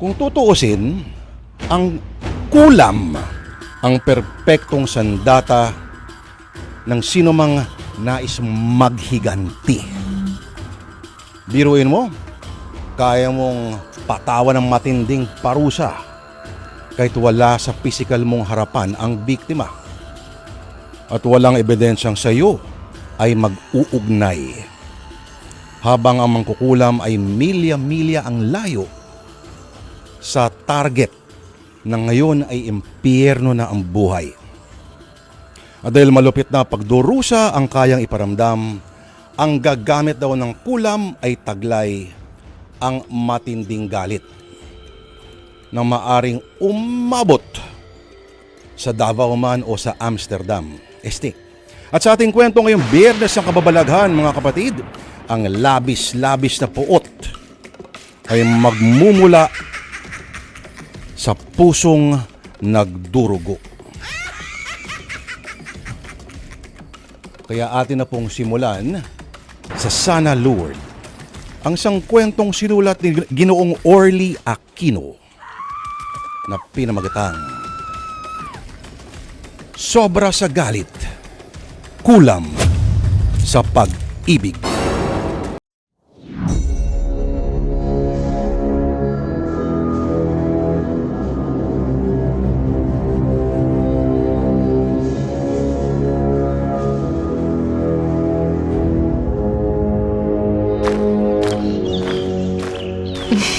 Kung tutuusin, ang kulam ang perpektong sandata ng sinumang nais maghiganti. Biruin mo, kaya mong patawan ng matinding parusa kahit wala sa pisikal mong harapan ang biktima at walang ebidensyang sa iyo ay mag-uugnay, habang ang mangkukulam ay milya-milya ang layo sa target na ngayon ay impyerno na ang buhay. At dahil malupit na pagdurusa ang kayang iparamdam, ang gagamit daw ng kulam ay taglay ang matinding galit na maaring umabot sa Davao man o sa Amsterdam. At sa ating kwento ngayong Biyernes ng Kababalaghan, mga kapatid, ang labis-labis na puot ay magmumula sa pusong nagdurugo. Kaya atin na pong simulan sa Sana Lord ang isang kwentong sinulat ni Ginoong Orly Aquino na pinamagatang Sobra sa Galit, Kulam sa Pag-ibig.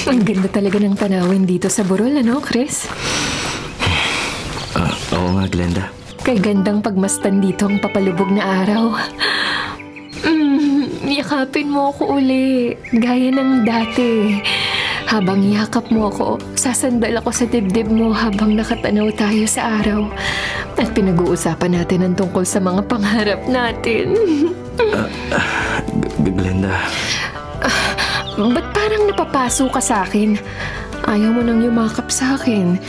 Ang ganda talaga ng tanawin dito sa Burol, ano, Chris? Oo nga, Glenda. Kay gandang pagmastan dito ang papalubog na araw. Yakapin mo ako uli, gaya ng dati. Habang yakap mo ako, sasandal ako sa dibdib mo habang nakatanaw tayo sa araw. At pinag-uusapan natin ang tungkol sa mga pangarap natin. Glenda. Ba't parang napapaso ka sa akin? Ayaw mo nang yumakap sa akin.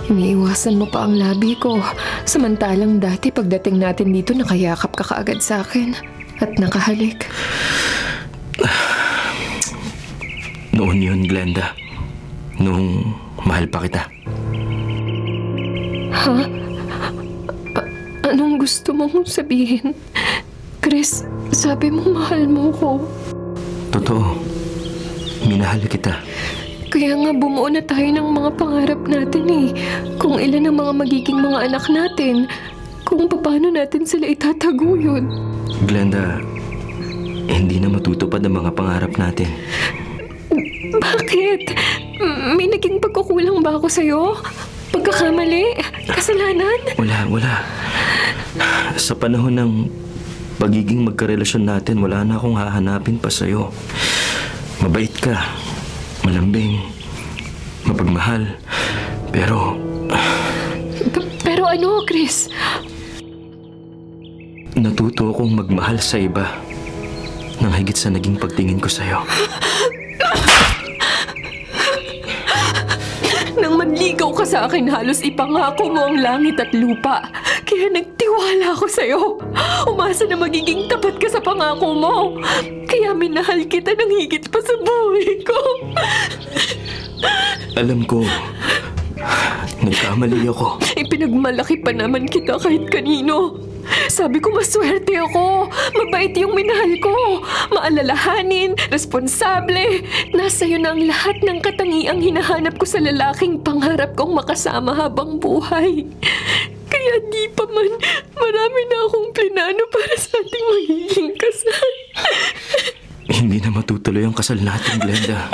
Iniiwasan mo pa ang labi ko. Samantalang dati pagdating natin dito nakayakap ka kaagad sa akin. At nakahalik. Noon yun, Glenda. Noong mahal pa kita. Ha? Anong gusto mong sabihin? Chris, sabi mo mahal mo ko. Totoo. Minahal kita. Kaya nga bumuo na tayo ng mga pangarap natin eh. Kung ilan ang mga magiging mga anak natin. Kung paano natin sila itataguyod. Glenda, hindi na matutupad ang mga pangarap natin. Bakit? May naging pagkukulang ba ako sa'yo? Pagkakamali? Kasalanan? Wala. Sa panahon ng pagiging magkarelasyon natin, wala na akong hahanapin pa sa'yo. Mabait ka, malambing, mapagmahal, pero Pero ano, Chris? natuto akong magmahal sa iba nang higit sa naging pagtingin ko sa'yo. Nang manligaw ka sa akin, halos ipangako mo ang langit at lupa. Kaya nagtiwala ako sa'yo. Umasa na magiging tapat ka sa pangako mo. Kaya minahal kita ng higit pa sa buhay ko. Alam ko, nagkamali ako. Ipinagmalaki pa naman kita kahit kanino. Sabi ko maswerte ako. Mabait yung minahal ko. Maalalahanin, responsable. Nasa'yo na ang lahat ng katangiang hinahanap ko sa lalaking pangarap kong makasama habang buhay. Kaya di pa man, marami na akong plinano para sa ating magiging kasal. Hindi na matutuloy ang kasal natin, Glenda.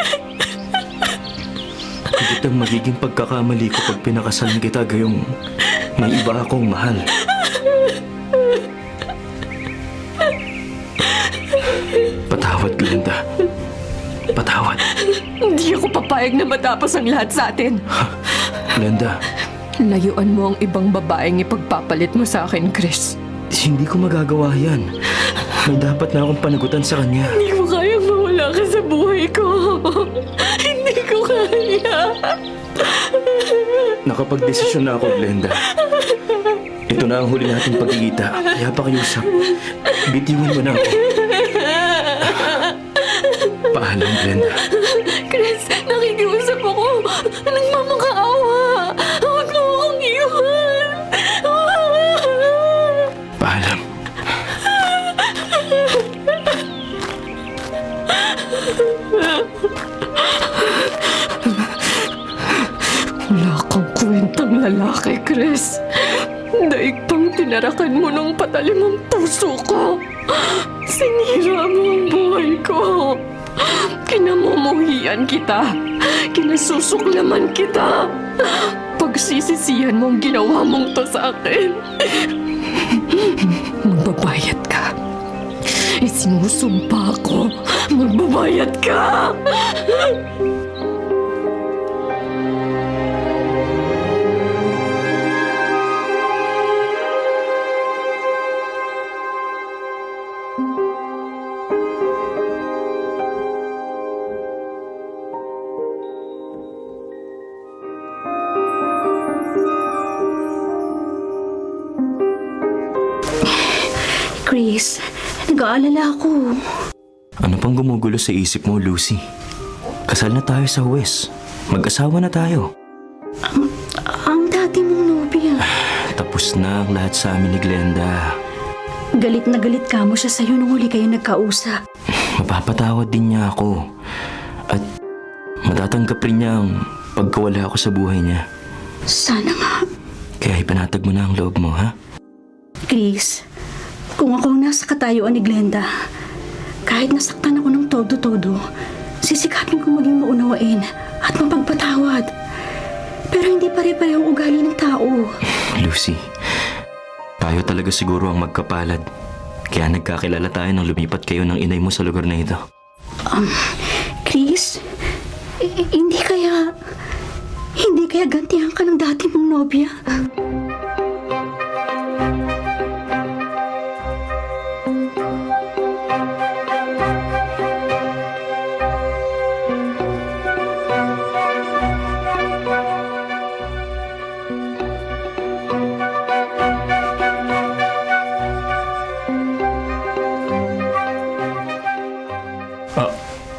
Higit ang magiging pagkakamali ko pag pinakasalan kita gayong may iba akong mahal. Patawad, Glenda. Patawad. Hindi ako papayag na matapos ang lahat sa atin. Glenda, Layuan mo ang ibang babaeng ipagpapalit mo sa akin, Chris. hindi ko magagawa yan. May dapat na akong panagutan sa kanya. Hindi ko kayang mawala ka sa buhay ko. Hindi ko kaya. Nakapag-desisyon na ako, Glenda. Ito na ang huli nating pagkikita. Kaya pakiusap, bitiwan mo na ako. Paalam, Glenda. Chris, nakikiusap ako. Chris. Daig pang tinarakan mo ng patalim ang puso ko. Sinira mo ang buhay ko. Kinamumuhian kita. Kinasusuklaman kita. Pagsisisihan mo ang ginawa mong to sa akin. Magbabayad ka. Isinusumpa ko. Magbabayad ka. Chris, nag-aalala ako. Ano pang gumugulo sa isip mo, Lucy? Kasal na tayo sa huwes. Mag-asawa na tayo. Ang dati mong nobya. Tapos na ang lahat sa amin ni Glenda. Galit na galit ka mo siya sa'yo nung huli kayo nagkausap. Mapapatawad din niya ako. At matatanggap rin niya ang pagkawala ako sa buhay niya. Sana nga. Kaya ipanatag mo na ang loob mo, ha? Chris, kung ako ang nasa katayuan ni Glenda, kahit nasaktan ako ng todo-todo, sisikapin ko maging maunawain at mapagpatawad. Pero hindi pare-parehong ugali ng tao. Lucy, tayo talaga siguro ang magkapalad. Kaya nagkakilala tayo nang lumipat kayo ng inay mo sa lugar na ito. Chris, hindi kaya gantihan ka ng dati mong nobya?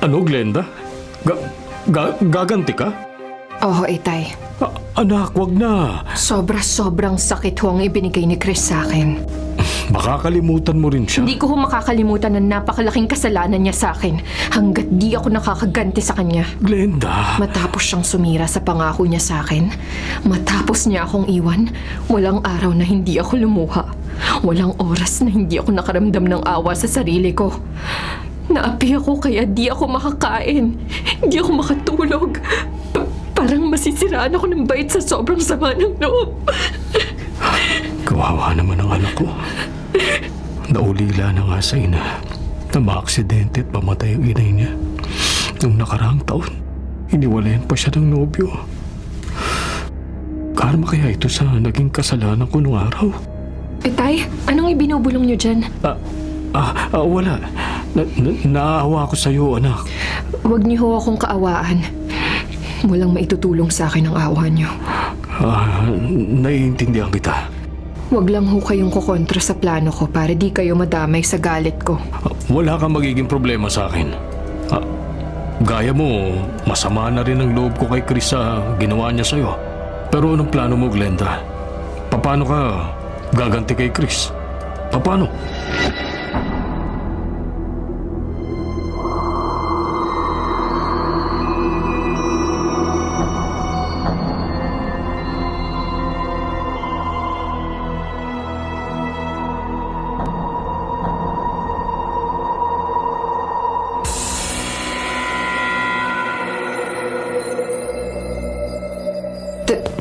Ano, Glenda? Gaganti ka? Oo, Itay. Anak, wag na. Sobrang sakit ho ang ibinigay ni Chris sa akin. Makakalimutan mo rin siya. Hindi ko ho makakalimutan ang napakalaking kasalanan niya sa akin hanggat di ako nakakaganti sa kanya. Glenda. Matapos siyang sumira sa pangako niya sa akin, matapos niya akong iwan, walang araw na hindi ako lumuha. Walang oras na hindi ako nakaramdam ng awa sa sarili ko. Naapi ako kaya di ako makakain. Di ako makatulog. Parang masisiraan ako ng bait sa sobrang sama ng loob. Kawawa naman ang anak ko. Naulila na nga sa ina na maaksidente at pamatay ang inay niya. Nung nakaraang taon, iniwalayan pa siya ng nobyo. Karma kaya ito sa naging kasalanan ko nung araw? Tay, anong ibinubulong niyo dyan? Wala. Naawa ako sa'yo, anak. Huwag niyo ho akong kaawaan. Walang maitutulong sa akin ang awa niyo. Naiintindihan kita. Huwag lang ho kayong kukontra sa plano ko para di kayo madamay sa galit ko. Wala kang magiging problema sa akin. Gaya mo, masama na rin ang loob ko kay Chris sa ginawa niya sa'yo. Pero anong plano mo, Glenda? Paano ka gaganti kay Chris? Paano?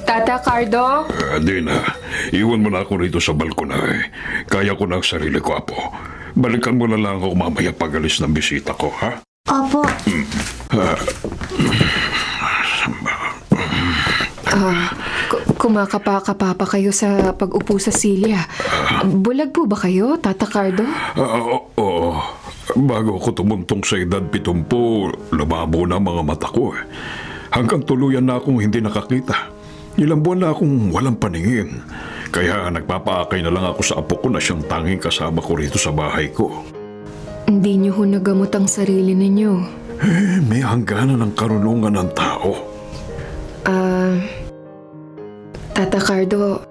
Tata Cardo? Dina, iwan mo na ako rito sa balkona eh. Kaya ko na ang sarili ko, Apo. Balikan mo na lang ako mamaya pag-alis ng bisita ko, ha? Opo. Kumakapa-kapa pa kayo sa pag-upo sa silya. Bulag po ba kayo, Tata Cardo? Oo. Bago ako tumuntong sa edad 70, lumabo na ang mga mata ko eh. Hanggang tuluyan na akong hindi nakakita. Ilang buwan na akong walang paningin. Kaya nagpapaakay na lang ako sa apo ko na siyang tanging kasama ko rito sa bahay ko. Hindi niyo ho nagamot ang sarili ninyo. May hangganan ng karunungan ng tao. Tata Cardo,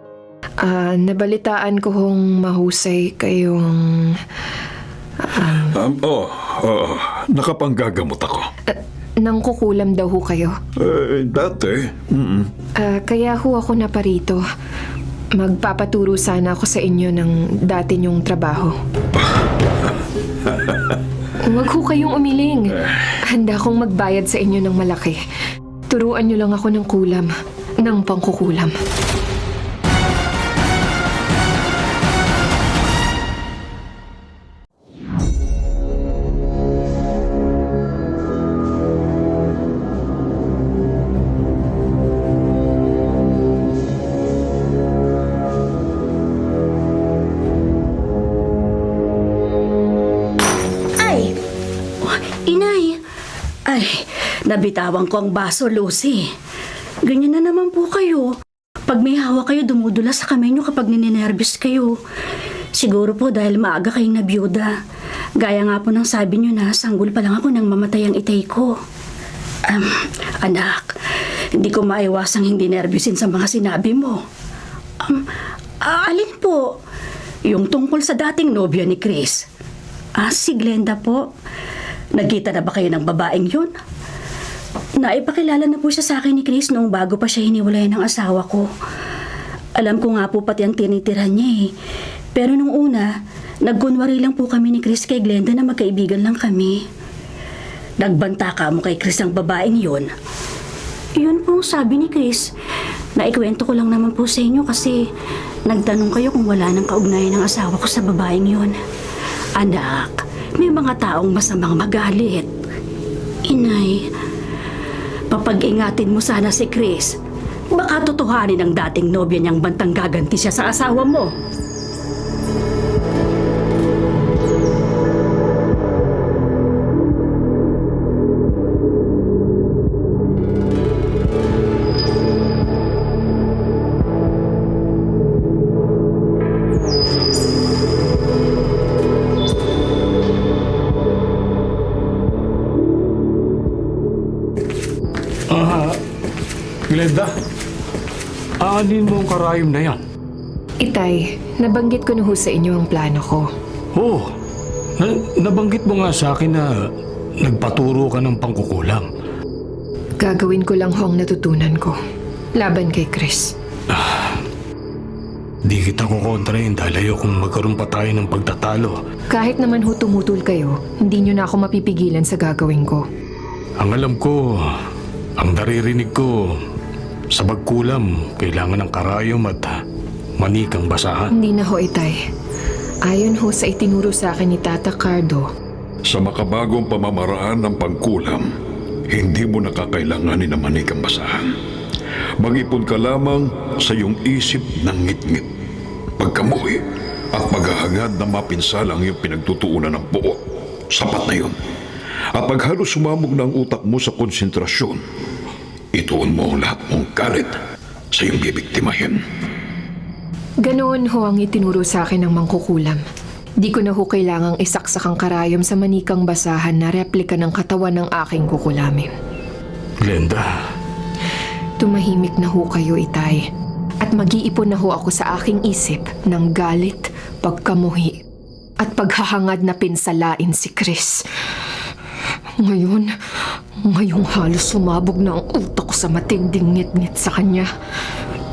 nabalitaan ko hong mahusay kayong... Nakapanggagamot ako. nangkukulam daw ho kayo. Dati. Kaya ho ako naparito. Magpapaturo sana ako sa inyo ng dati niyong trabaho. Huwag ho kayong umiling. Handa akong magbayad sa inyo ng malaki. Turuan niyo lang ako ng kulam, ng pangkukulam. Ay! Oh, Inay! Ay, nabitawan ko ang baso, Lucy. Ganyan na naman po kayo. Pag may hawak kayo, dumudula sa kamay nyo kapag ninenervous kayo. Siguro po dahil maaga kayong nabiyuda. Gaya nga po ng sabi nyo na sanggol pa lang ako nang mamatay ang itay ko. Anak, hindi ko maiwasang hindi nervyusin sa mga sinabi mo. Alin po? Yung tungkol sa dating nobya ni Chris. Si Glenda po. Nagkita na ba kayo ng babaeng yun? Naipakilala na po siya sa akin ni Chris noong bago pa siya hiniwalay ng asawa ko. Alam ko nga po pati ang tinitirahan niya eh. Pero nung una, nagkunwari lang po kami ni Chris kay Glenda na magkaibigan lang kami. Nagbanta ka mo kay Chris ang babaeng yun. Yun po ang sabi ni Chris. Naikwento ko lang naman po sa inyo kasi nagtanong kayo kung wala nang kaugnayan ng asawa ko sa babaeng yun. Anak, may mga taong masamang magalit. Inay, papag-ingatin mo sana si Chris. Baka totohanin ng dating nobya niyang bantang gaganti siya sa asawa mo. Glenda, aanin mo ang karayom na yan. Itay, nabanggit ko na ho sa inyo ang plano ko. Oo, nabanggit mo nga sa akin na nagpaturo ka ng pangkukulam. Gagawin ko lang ho ang natutunan ko. Laban kay Chris. Di kita kukontrahin dahil ayokong magkaroon pa tayo ng pagtatalo. Kahit naman ho tumutol kayo, hindi nyo na ako mapipigilan sa gagawin ko. Ang alam ko, ang naririnig ko, sa pagkulam, kailangan ng karayom at manikang basahan. Hindi na ho, Itay. Ayon ho sa itinuro sa akin ni Tata Cardo, Sa makabagong pamamaraan ng pangkulam, hindi mo nakakailanganin ng manikang basahan. Mag-ipon ka lamang sa iyong isip ng ngit-ngit, pagkamuhi at paghahangad na mapinsalang iyong pinagtutuunan ng buo. Sapat na yun. At pag halos sumamog na ang utak mo sa konsentrasyon, ituon mo ang lahat mong galit sa iyong bibiktimahin. ganoon ho ang itinuro sa akin ng mangkukulam. Di ko na ho kailangang isaksak ang karayom sa manikang basahan na replika ng katawan ng aking kukulamin. Glenda, Tumahimik na ho kayo, Itay. At mag-iipon na ho ako sa aking isip ng galit, pagkamuhi, at paghahangad na pinsalain si Chris. Ngayong halos sumabog na ang utak ko sa matinding ngit-ngit sa kanya.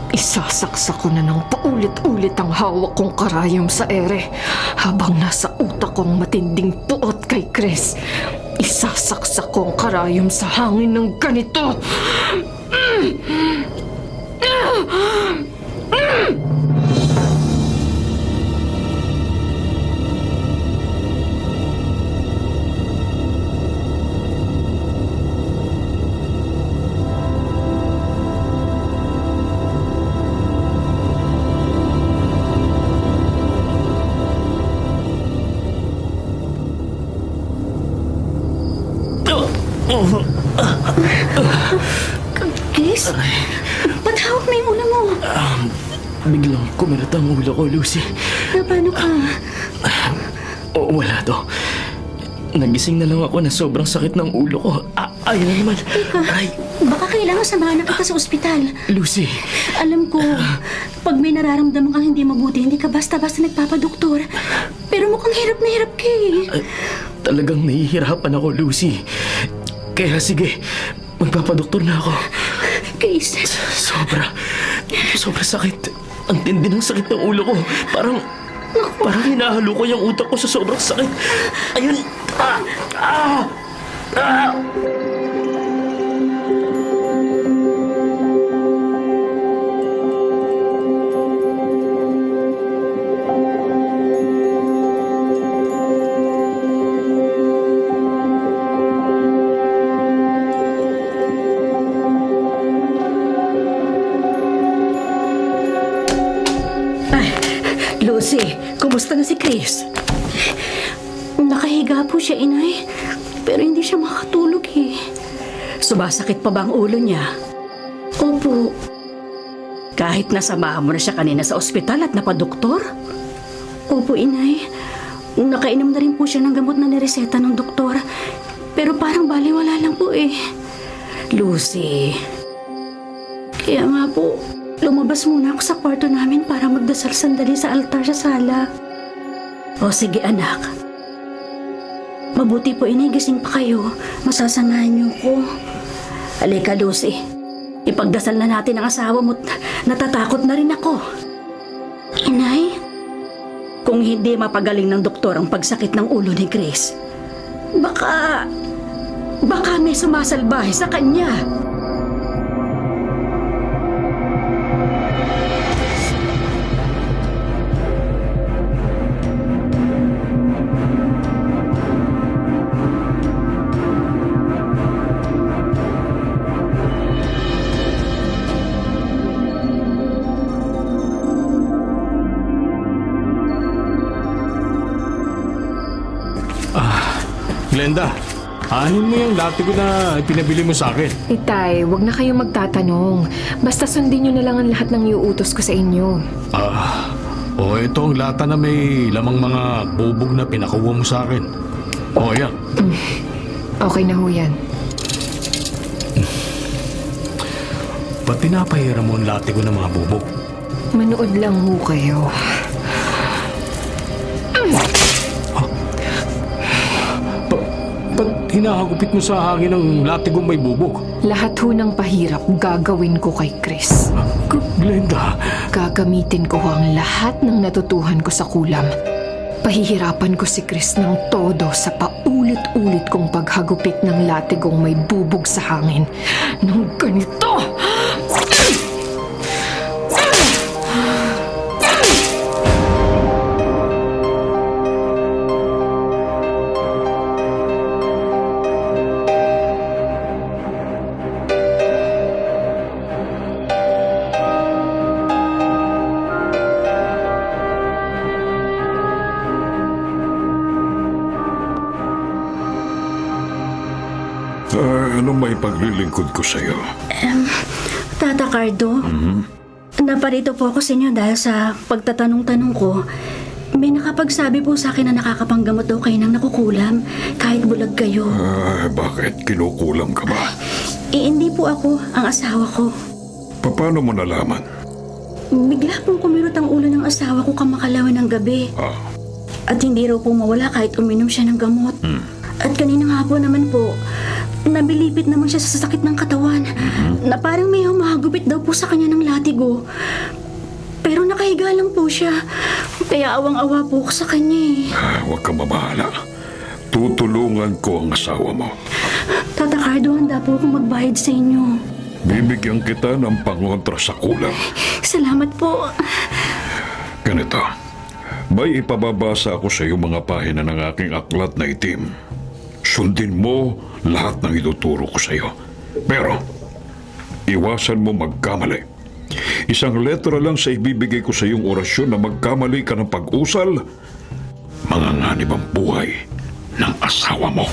Isasaksak ko na ng paulit-ulit ang hawak kong karayom sa ere habang nasa utak ko ang matinding puot kay Chris. Isasaksak ko ang karayom sa hangin ng ganito. Chris, ba't hawak na yung ulo mo? Biglang kumilat ang ulo ko, Lucy. Paano ka? Wala to. Nagising na lang ako na sobrang sakit ng ulo ko. Ayun na naman. Ay, Baka kailangan samahan na kita sa ospital. Lucy. Alam ko, pag may nararamdaman kang hindi mabuti, hindi ka basta-basta nagpapadoktor. Pero mukhang hirap na hirap ka eh. Talagang nahihirapan ako, Lucy. Kaya sige, magpapadoktor na ako. Chris, Sobra sakit. Ang tindi ng sakit ng ulo ko. Parang hinahalo ko yung utak ko sa sobrang sakit. Ayun. Lucy, kumusta na si Chris? Nakahiga po siya, inay. Pero hindi siya makatulog eh. Sumasakit pa ba ang ulo niya? Opo. Kahit nasamahan mo na siya kanina sa ospital at napadoktor? Opo, inay. Nakainom na rin po siya ng gamot na nireseta ng doktor. Pero parang baliwala lang po eh. Lucy. Kaya nga po, lumabas muna ako sa kwarto namin para magdasal sandali sa altar sa sala. O sige anak. Mabuti po inigising pa kayo. Masasamahan niyo ko. Halika Lucy. Ipagdasal na natin ang asawa mo. Natatakot na rin ako. Inay, kung hindi mapagaling ng doktor ang pagsakit ng ulo ni Chris, baka may sumasalbahe sa kanya. Glenda, anin mo yung latigo na pinabili mo sa akin. Itay, wag na kayong magtatanong. Basta sundin nyo na lang ang lahat ng iuutos ko sa inyo. Ito ang lata na may lamang mga bubog na pinakuha mo sa akin. Yan. Okay na ho yan. Ba't pinapahira mo ang latigo ng mga bubog? Manood lang ho kayo. Ba't hinahagupit mo sa hangin ang latigong may bubog? Lahat ho ng pahirap gagawin ko kay Chris. Glenda, Gagamitin ko ho ang lahat ng natutuhan ko sa kulam. Pahihirapan ko si Chris ng todo sa paulit-ulit kong paghagupit ng latigong may bubog sa hangin. Nang ganito! Anong may paglilingkod ko sa'yo? Tata Cardo, naparito po ako sa inyo dahil sa pagtatanong-tanong ko. May nakapagsabi po sa akin na nakakapanggamot daw kayo ng nakukulam kahit bulag kayo. Bakit? Kinukulam ka ba? Hindi po ako ang asawa ko. Paano mo nalaman? Bigla pong kumirot ang ulo ng asawa ko kamakalawan ng gabi. At hindi raw po mawala kahit uminom siya ng gamot. At kanina nga po naman po, nabilipit naman siya sa sakit ng katawan. Na parang may humahagupit daw po sa kanya ng latigo. Pero nakahiga lang po siya. Kaya awang-awa po ako sa kanya eh. Huwag kang mabahala. Tutulungan ko ang asawa mo. Tata Cardo, handa po akong magbayad sa inyo. Bibigyan kita ng pangontra sa kulang. Salamat po. Ganito, may ipababasa ako sa iyo mga pahina ng aking aklat na itim. Sundin mo lahat ng ituturo ko sa iyo. Pero, iwasan mo magkamali. Isang letra lang sa ibibigay ko sa iyong orasyon na magkamali ka ng pag-usal, manganganib ang buhay ng asawa mo.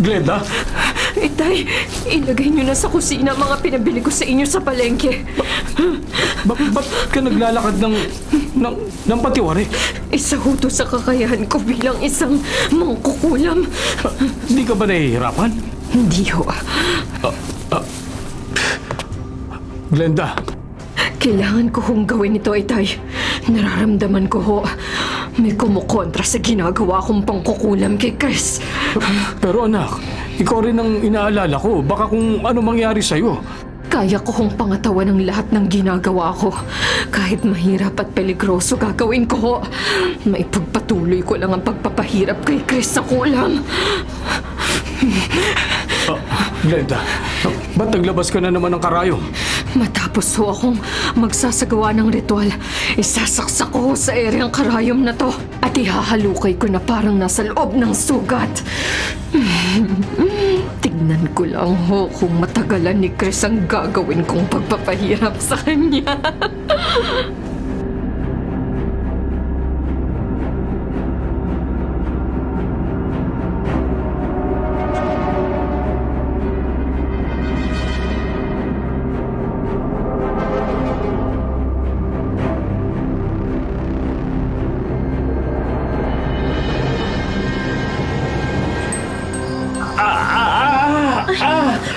Glenda, Itay, ilagay niyo na sa kusina ang mga pinabili ko sa inyo sa palengke. Ba't ka naglalakad ng patiwari? Isa ho to sa kakayahan ko bilang isang mangkukulam. Hindi ka ba nahihirapan? Hindi ho. Glenda, Kailangan ko hong gawin ito, Itay. Nararamdaman ko ho, may kumukontra sa ginagawa kong pangkukulam kay Chris. pero anak, ikaw rin ang inaalala ko. Baka kung ano mangyari sa'yo. Kaya ko hong pangatawan ng lahat ng ginagawa ko. Kahit mahirap at peligroso, gagawin ko ho. Maipagpatuloy ko lang ang pagpapahirap kay Chris sa kulam. Glenda, ba't naglabas ka na naman ng karayom? Matapos ho akong magsasagawa ng ritual, isasaksak ko ho sa ereyang karayom na to at ihahalukay ko na parang nasa loob ng sugat. Tignan ko lang ho kung matagalan ni Chris ang gagawin kong pagpapahirap sa kanya.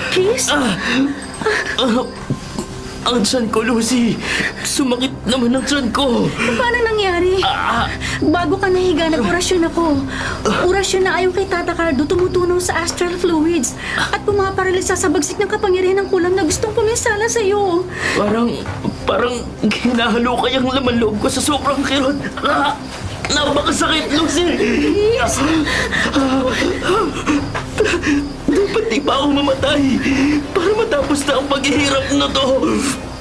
Chris? Ang tiyan ko, Lucy. Sumakit naman ang tiyan ko. Paano nangyari? Bago ka nahiga, nag-orasyon ako. Orasyon na ayon kay Tata Cardo tumutunaw sa astral fluids at pumaparalisa sa bagsik ng kapangyarihan ng kulam na gustong puminsala sa'yo. Parang hinahalo kayang laman loob ko sa sobrang kirot. Napakasakit, Lucy. Please? Dapat di pa ako mamatay para matapos na ang paghihirap na to.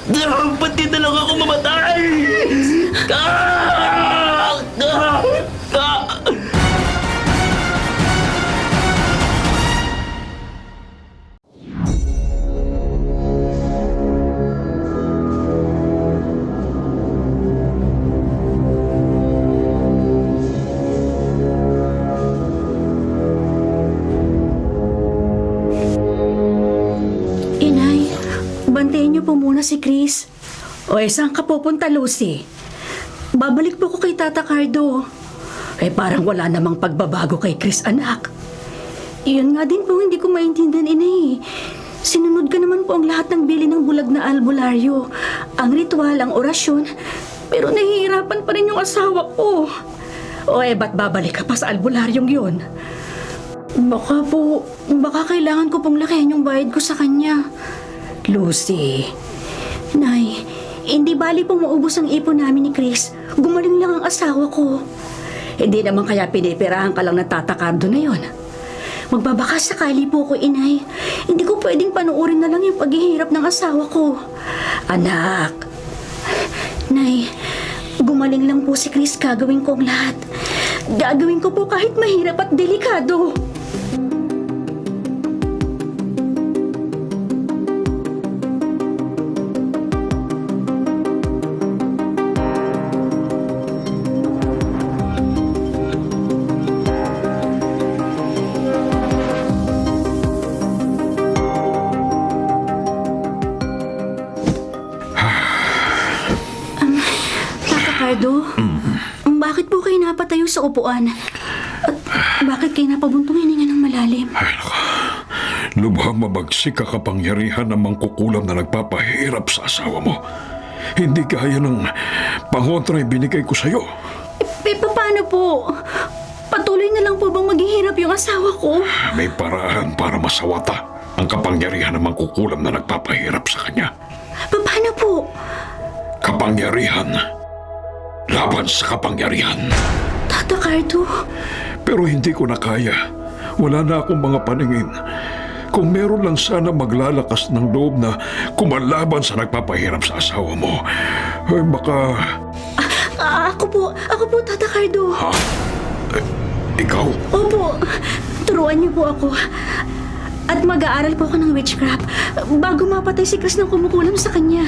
Dapat di na lang ako mamatay. Inay, bantayan niyo po muna si Chris. O saan ka pupunta, Lucy? Babalik po ko kay Tata Cardo. Parang wala namang pagbabago kay Chris, anak. Iyon nga din po hindi ko maintindihan, inay. Sinunod ka naman po ang lahat ng bili ng bulag na albularyo. Ang ritual, ang orasyon. Pero nahihirapan pa rin yung asawa ko. Ba't babalik ka pa sa albularyong yun? Baka kailangan ko pong lakihan yung bayad ko sa kanya. Lucy, Nay, hindi bali pong maubos ang ipon namin ni Chris. Gumaling lang ang asawa ko. Hindi naman kaya pinipirahan ka lang ng Tata Cardo na yon. Magbabaka sakali po ko, inay. Hindi ko pwedeng panuorin na lang yung paghihirap ng asawa ko. Anak, Nay, gumaling lang po si Chris, gagawin ko ang lahat. Gagawin ko po kahit mahirap at delikado. Ricardo, bakit po kayo napatayo sa upuan? At bakit kayo napabuntong hininga ng malalim? Ay, naka. Lubhang mabagsik ka kapangyarihan ng mangkukulam na nagpapahirap sa asawa mo. Hindi gaya ng pangontra binigay ko sa'yo. Paano po? Patuloy na lang po bang maghihirap yung asawa ko? May paraan para masawata ang kapangyarihan ng mangkukulam na nagpapahirap sa kanya. Paano po? Kapangyarihan laban sa kapangyarihan. Tata Cardo? Pero hindi ko na kaya. Wala na akong mga paningin. Kung meron lang sana maglalakas ng loob na kumalaban sa nagpapahirap sa asawa mo, ay baka... Ako po, Tata Cardo. Ha? Ikaw? Opo, turuan niyo po ako. At mag-aaral po ako ng witchcraft bago mapatay si Chris ng kumukulam sa kanya.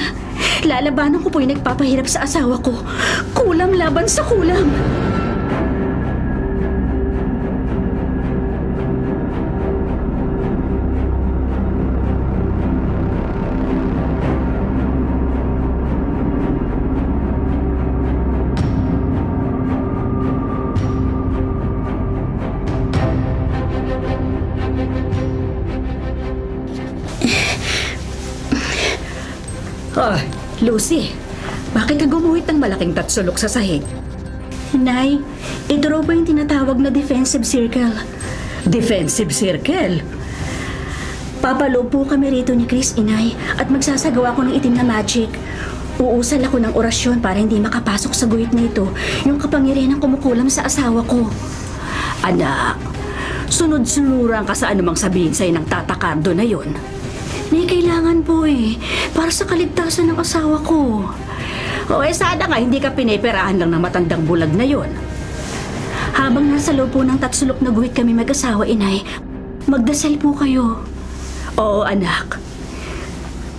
Lalabanan ko po yung nagpapahirap sa asawa ko. Kulam laban sa kulam. Ah, Lucy, bakit ka gumuhit ng malaking tatsulok sa sahig? Nay, ito raw ba yung tinatawag na defensive circle? Defensive circle? Papaloob po kami rito ni Chris, Inay, at magsasagawa ko ng itim na magic. Uusal ako ng orasyon para hindi makapasok sa guhit na ito yung kapangyarihan ng kumukulam sa asawa ko. Anak, sunod-sunuran ka sa anumang sabihin sa'yo ng Tata Cardo na yon. Nay, kailangan po para sa kaligtasan ng asawa ko. O sana nga hindi ka piniperahan lang ng matandang bulag na yon. Habang nasa loob po ng tatsulok na guhit kami mag-asawa, Inay, magdasal po kayo. Oo, anak.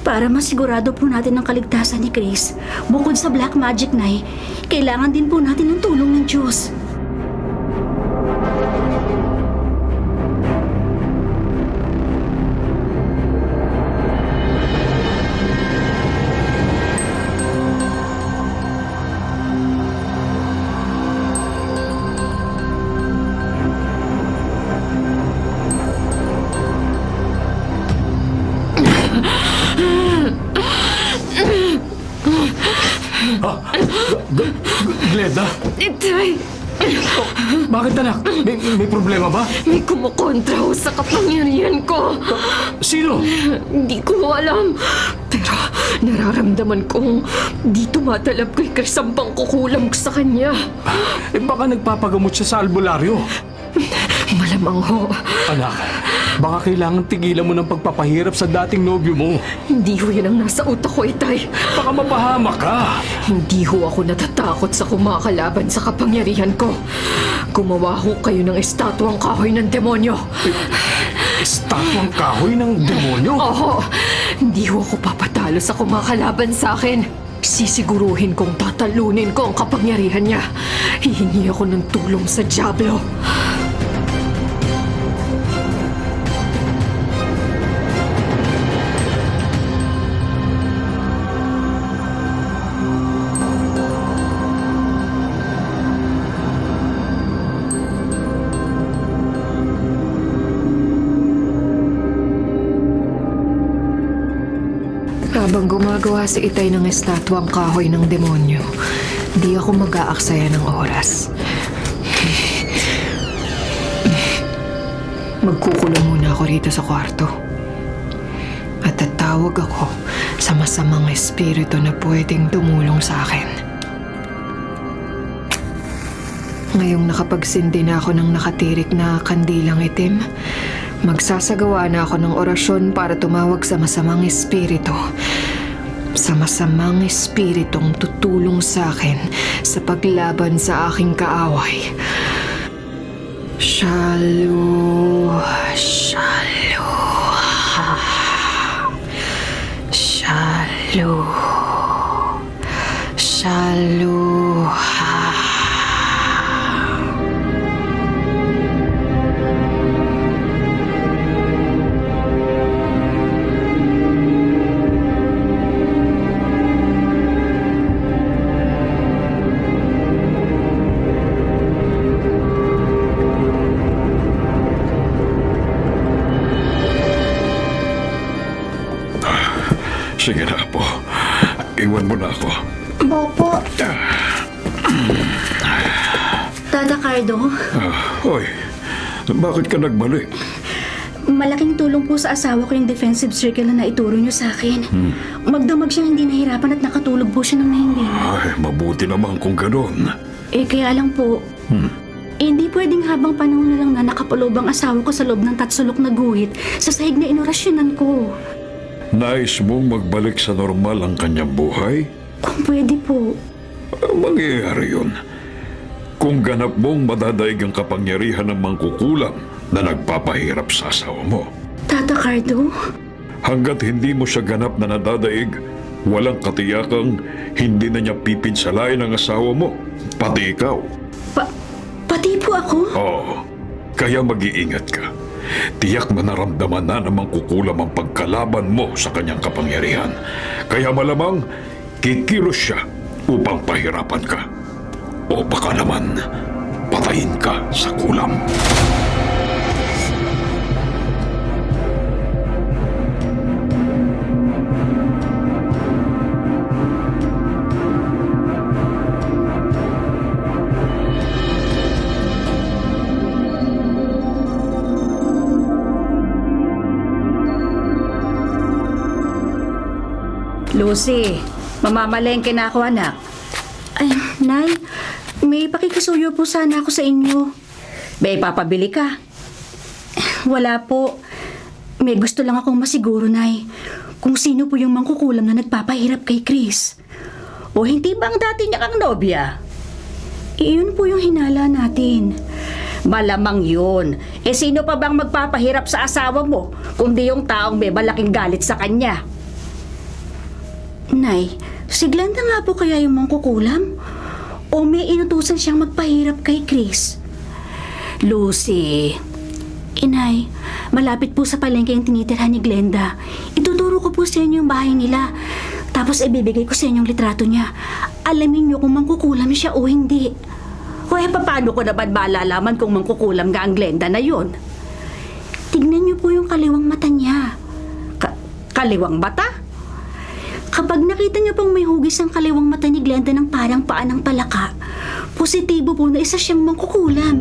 Para masigurado po natin ang kaligtasan ni Chris, bukod sa black magic, Nay, kailangan din po natin ng tulong ng Diyos. Glenda, Itay, bakit anak? May problema ba? may kumukontra ho sa kapangyarihan ko. Sino? Hindi ko alam. Pero nararamdaman kong di tumatalab kay Chris ang pangkukulam ko sa kanya. Baka nagpapagamot siya sa albularyo. Malamang ho. Anak, baka kailangan tigilan mo ng pagpapahirap sa dating nobyo mo. Hindi ho yan ang nasa utak ko, Itay. Baka mapahamak ka. Hindi ho ako natatakot sa kumakalaban sa kapangyarihan ko. Gumawa ho kayo ng estatwang kahoy ng demonyo. Estatwang kahoy ng demonyo? Oo, hindi ho ako papatalo sa kumakalaban sa akin. Sisiguruhin kong tatalunin ko ang kapangyarihan niya. Hihingi ako ng tulong sa Diablo. Habang gumagawa si Itay ng estatwang kahoy ng demonyo, di ako mag-aaksaya ng oras. Magkukulong muna ako rito sa kwarto. At tatawag ako sa masamang espiritu na pwedeng tumulong sa akin. Ngayong nakapagsindi na ako ng nakatirik na kandilang itim, magsasagawa na ako ng orasyon para tumawag sa masamang espiritu. Sa masamang espiritong tutulong sa akin sa paglaban sa aking kaaway. Shalu, shalu, shalu, shalu. Sige na, Apo. Iwan mo na ako. Opo. Tata Cardo, Hoy, bakit ka nagbalik? malaking tulong po sa asawa ko yung defensive circle na naituro niyo sa akin. Magdamag siyang hindi nahirapan at nakatulog po siya ng mahimbing. Ay, mabuti naman kung gano'n. Kaya lang po, hindi pwedeng habang panahon na lang na nakapaloob ang asawa ko sa loob ng tatsulok na guhit sa sahig na inorasyonan ko. Nais mong magbalik sa normal ang kanyang buhay? Kung pwede po. Mangyayari yun. Kung ganap mong madadaig ang kapangyarihan ng mangkukulam na nagpapahirap sa asawa mo. Tata Cardo, Hanggat hindi mo siya ganap na nadadaig, walang katiyakang hindi na niya pipinsalain ang asawa mo, pati ikaw. pati po ako? Oo, kaya mag-iingat ka. Tiyak na naramdaman na namang kukulam ang pagkalaban mo sa kanyang kapangyarihan. Kaya malamang kikilos siya upang pahirapan ka. O baka naman patayin ka sa kulam. Lucy, mamamalengke na ako, anak. Ay, Nay, may pakikisuyo po sana ako sa inyo. May papabili ka? Wala po. May gusto lang akong masiguro, Nay. Kung sino po yung mangkukulam na nagpapahirap kay Chris. O hindi bang dati niya kang nobya? Iyon po yung hinala natin. Malamang yun. Sino pa bang magpapahirap sa asawa mo kundi yung taong may malaking galit sa kanya? Nay, si Glenda nga po kaya yung mangkukulam? O may inutusan siyang magpahirap kay Chris? Lucy, Inay, malapit po sa palengke yung tinitirhan ni Glenda. Ituturo ko po sa inyo yung bahay nila. Tapos ibibigay ko sa inyo yung litrato niya. Alamin niyo kung mangkukulam siya o hindi. O paano ko naman malalaman kung mangkukulam nga ang Glenda na yon? Tignan niyo po yung kaliwang mata niya. Kaliwang mata? Kapag nakita niyo pong may hugis ang kaliwang mata ni Glenda ng parang paa ng palaka, positibo po na isa siyang mangkukulam.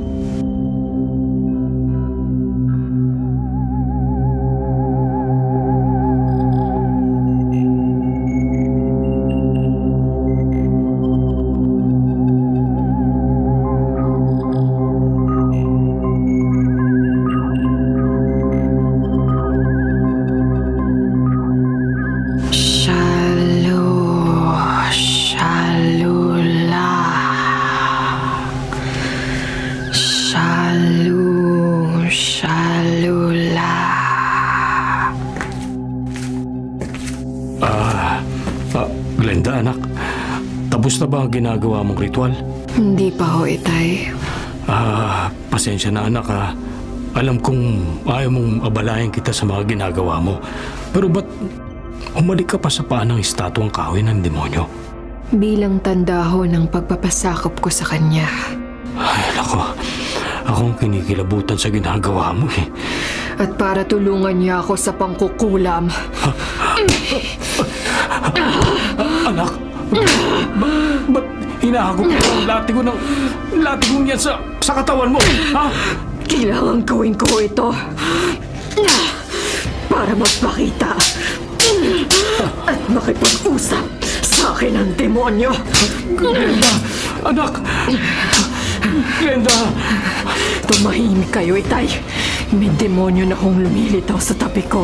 Glenda, anak. Tapos na ba ang ginagawa mong ritual? Hindi pa ho, Itay. Pasensya na, anak, ha. Alam kong ayaw mong abalayan kita sa mga ginagawa mo. Pero ba't umalik ka pa sa paa ng estatwang kahoy ng demonyo? Bilang tanda ho ng pagpapasakop ko sa kanya. Ay, nako. Akong kinikilabutan sa ginagawa mo, eh. At para tulungan niya ako sa pangkukulam. Anak, ba't hinahagop mo ang latigong yan sa katawan mo? Ha? Kailangan gawin ko ito para magpakita at makipag-usap sa akin ang demonyo. Glenda! Anak! Glenda! Tumahimik kayo, Itay. May demonyo na kong lumilitaw sa tabi ko.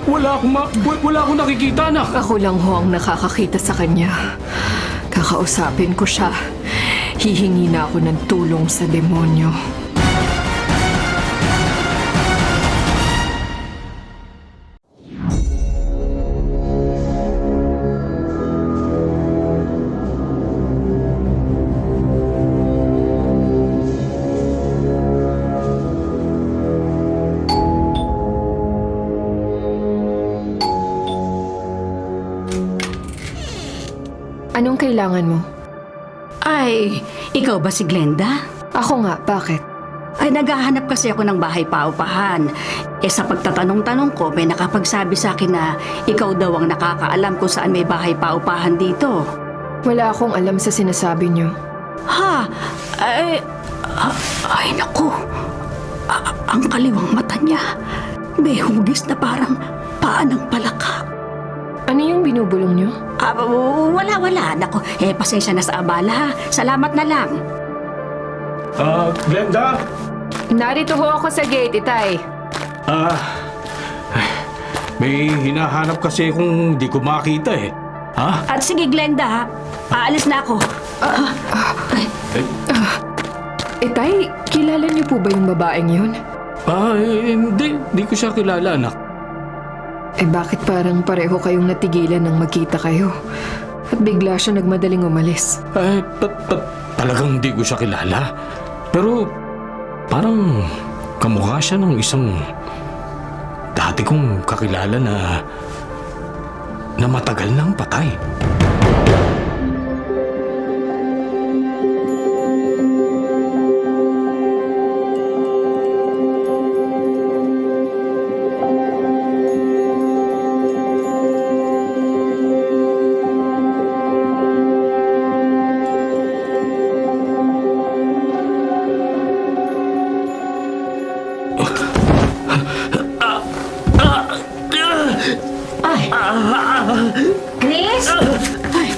Wala akong nakikita, anak. Ako lang ho ang nakakakita sa kanya. Kakausapin ko siya. Hihingi na ako ng tulong sa demonyo. Anong kailangan mo? Ay, ikaw ba si Glenda? Ako nga, bakit? Ay, naghahanap kasi ako ng bahay paupahan. Sa pagtatanong-tanong ko, may nakapagsabi sa akin na ikaw daw ang nakakaalam kung saan may bahay paupahan dito. Wala akong alam sa sinasabi niyo. Ha? Ay, naku. Ang kaliwang mata niya. May hugis na parang paa ng palaka. Ano yung binubulong niyo? Wala. Naku, pasensya na sa abala, ha. Salamat na lang. Glenda! Narito ho ako sa gate, Itay. May hinahanap kasi kung di ko makita, eh. Ha? At sige, Glenda, ha. Aalis na ako. Itay, kilala niyo po ba yung babaeng yun? Hindi ko siya kilala, anak. Bakit parang pareho kayong natigilan nang magkita kayo? At bigla siya nagmadaling umalis. Talagang hindi ko siya kilala. Pero parang kamukha siya ng isang dati kong kakilala na matagal nang patay. Chris? Ay,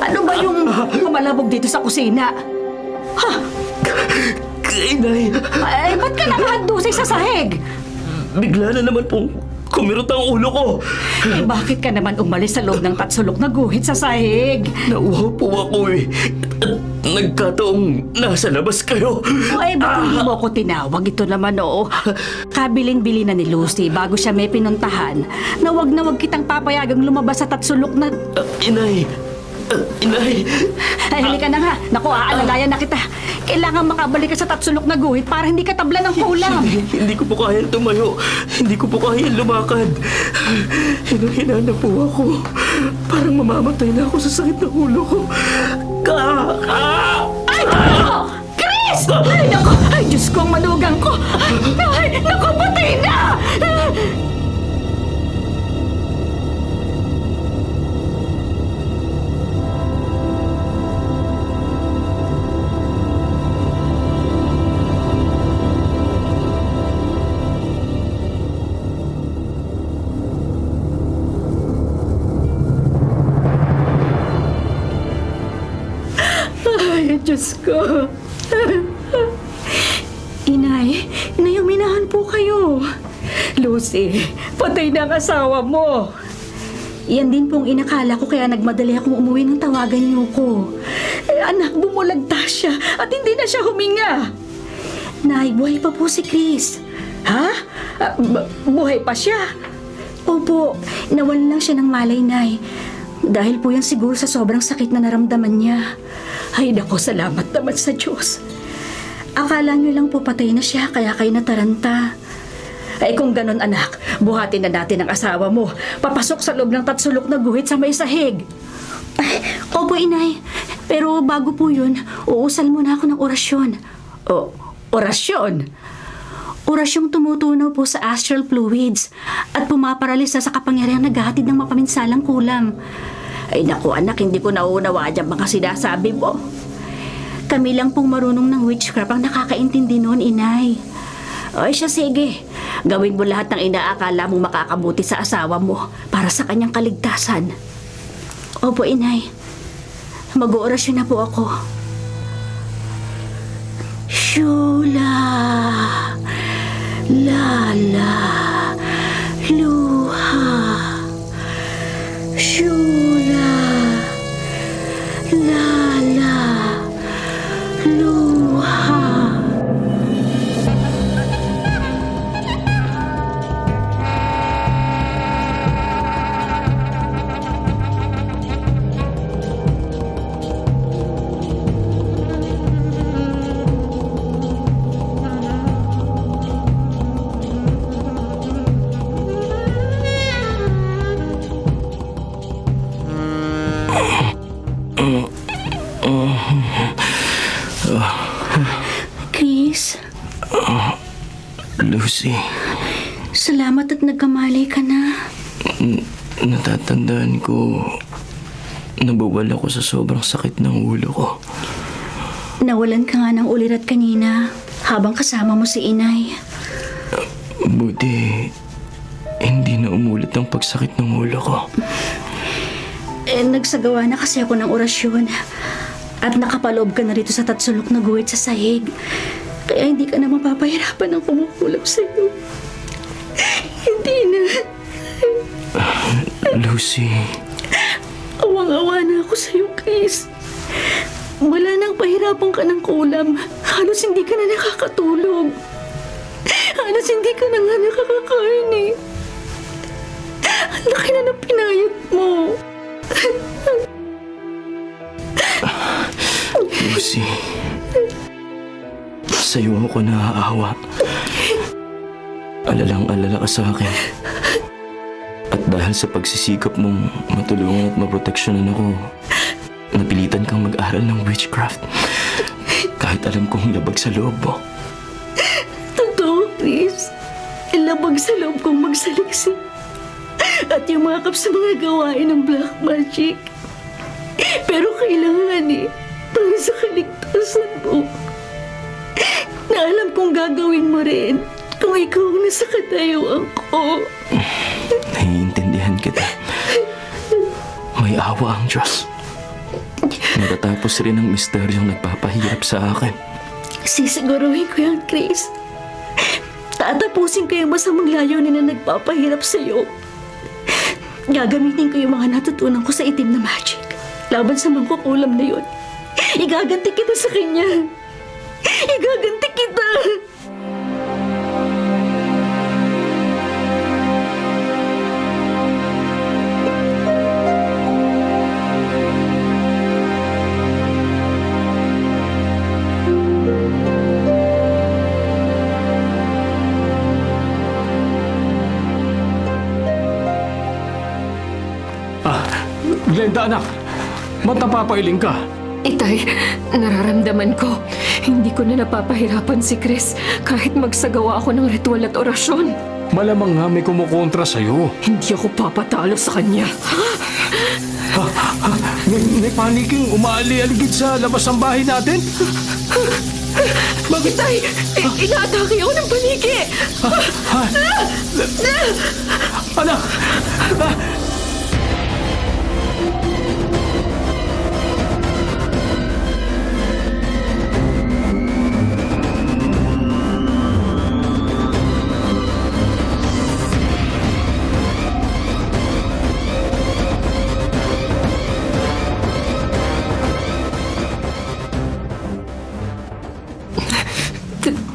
ano ba yung kumalabog dito sa kusina? Inay, Ay, ba't ka nakahadusay sa sahig? bigla na naman pong kumirot ang ulo ko. Eh, bakit ka naman umalis sa loob ng tatsulok na guhit sa sahig? Nauhaw po ako eh. At nagkataong nasa labas kayo. Ay, ba't hindi mo ko tinawag? Ito naman, oo. Kabilin-bili na ni Lucy bago siya may pinuntahan na wag kitang papayagang lumabas sa tatsulok na... Inay, Inay. Ay, halika na nga. Naku, aalalayan na kita. Kailangan makabalik ka sa tatsulok na guhit para hindi ka tabla ng kulam. Hindi ko po kayang tumayo. Hindi ko po kayang lumakad. Hinahina na po ako. Parang mamamatay na ako sa sakit ng ulo ko. Ay, naku! Chris! Ay, naku! Ay, Diyos ko, ang manugang ko! Ay, naku, patay na! Ay, Diyos ko. Inay, uminahan po kayo. Lucy, patay na ang asawa mo. Yan din pong inakala ko kaya nagmadali akong umuwi nang tawagan niyo ko. Eh, anak, bumulagta siya at hindi na siya huminga. Nay, buhay pa po si Chris. Ha? Buhay pa siya? Opo, nawalan lang siya ng malay, Nay. Dahil po yan siguro sa sobrang sakit na naramdaman niya. Ay, nako, salamat naman sa Diyos. Akala niyo lang po patay na siya, kaya kayo nataranta. Ay, kung ganun, anak, buhatin na natin ang asawa mo. Papasok sa loob ng tatsulok na guhit sa may sahig. Ay, opo, Inay. Pero bago po yun, uusal muna ako ng orasyon. O, orasyon? Orasyong tumutunaw po sa astral fluids at pumaparalisa sa kapangyarihang naghahatid ng mapaminsalang kulam. Ay naku anak, hindi ko nauunawaan yung mga sinasabi mo. Kami lang pong marunong ng witchcraft ang nakakaintindi noon, Inay. Ay siya, sige. Gawin mo lahat ng inaakala mong makakabuti sa asawa mo para sa kanyang kaligtasan. Opo, Inay. Mag-oorasyon na po ako. Shula, lala, luha, shula, lala, luha. Chris, Lucy, salamat at nagkamalay ka na. natatandaan ko nabawala ko sa sobrang sakit ng ulo ko. Nawalan ka nga ng ulirat kanina habang kasama mo si Inay. Buti hindi na umulit ang pagsakit ng ulo ko. Eh, nagsagawa na kasi ako ng orasyon. At nakapaloob ka na rito sa tatsulok na guhit sa sahig. Kaya hindi ka na mapapahirapan ng kumukulap sa'yo. Hindi na. Lucy, Awang-awa na ako sa'yo, Chris. Wala nang pahirapan ka ng kulam. Halos hindi ka na nakakatulog. Halos hindi ka na nga nakakakain eh. Ang laki na ng pinayot mo. Lucy, sa'yo ako naaawa. Alalang-alala ka sa akin. At dahil sa pagsisikap mong matulungan at maproteksyonan ako, napilitan kang mag-aral ng witchcraft. Kahit alam kong labag sa loob mo. Totoo, Chris. Ilabag sa loob kong magsaliksik. At yumakap sa mga gawain ng black magic. Pero kailangan para sa kaligtasan mo. Na alam kong gagawin mo rin kung ikaw ang nasa katayuan ko. Nahihina naiintindihan kita. May awa ang Diyos. Natatapos rin ang misteryong nagpapahirap sa akin. Sisiguruhin ko yan, Chris. Tatapusin ko yung masamang layunin na nagpapahirap sa'yo. Gagamitin ko yung mga natutunan ko sa itim na magic. Laban sa mangkukulam na yun. Igaganti kita sa kanya. Igaganti kita. Glenda, anak. Ba't napapailing ka? Itay, nararamdaman ko. Hindi ko na napapahirapan si Chris kahit magsagawa ako ng ritual at orasyon. Malamang nga may kumukontra sa'yo. Hindi ako papatalo sa kanya. May paniking umaali-aligid sa labas ng bahay natin? Bakit? Itay, inaatake ako ng paniki! Anak!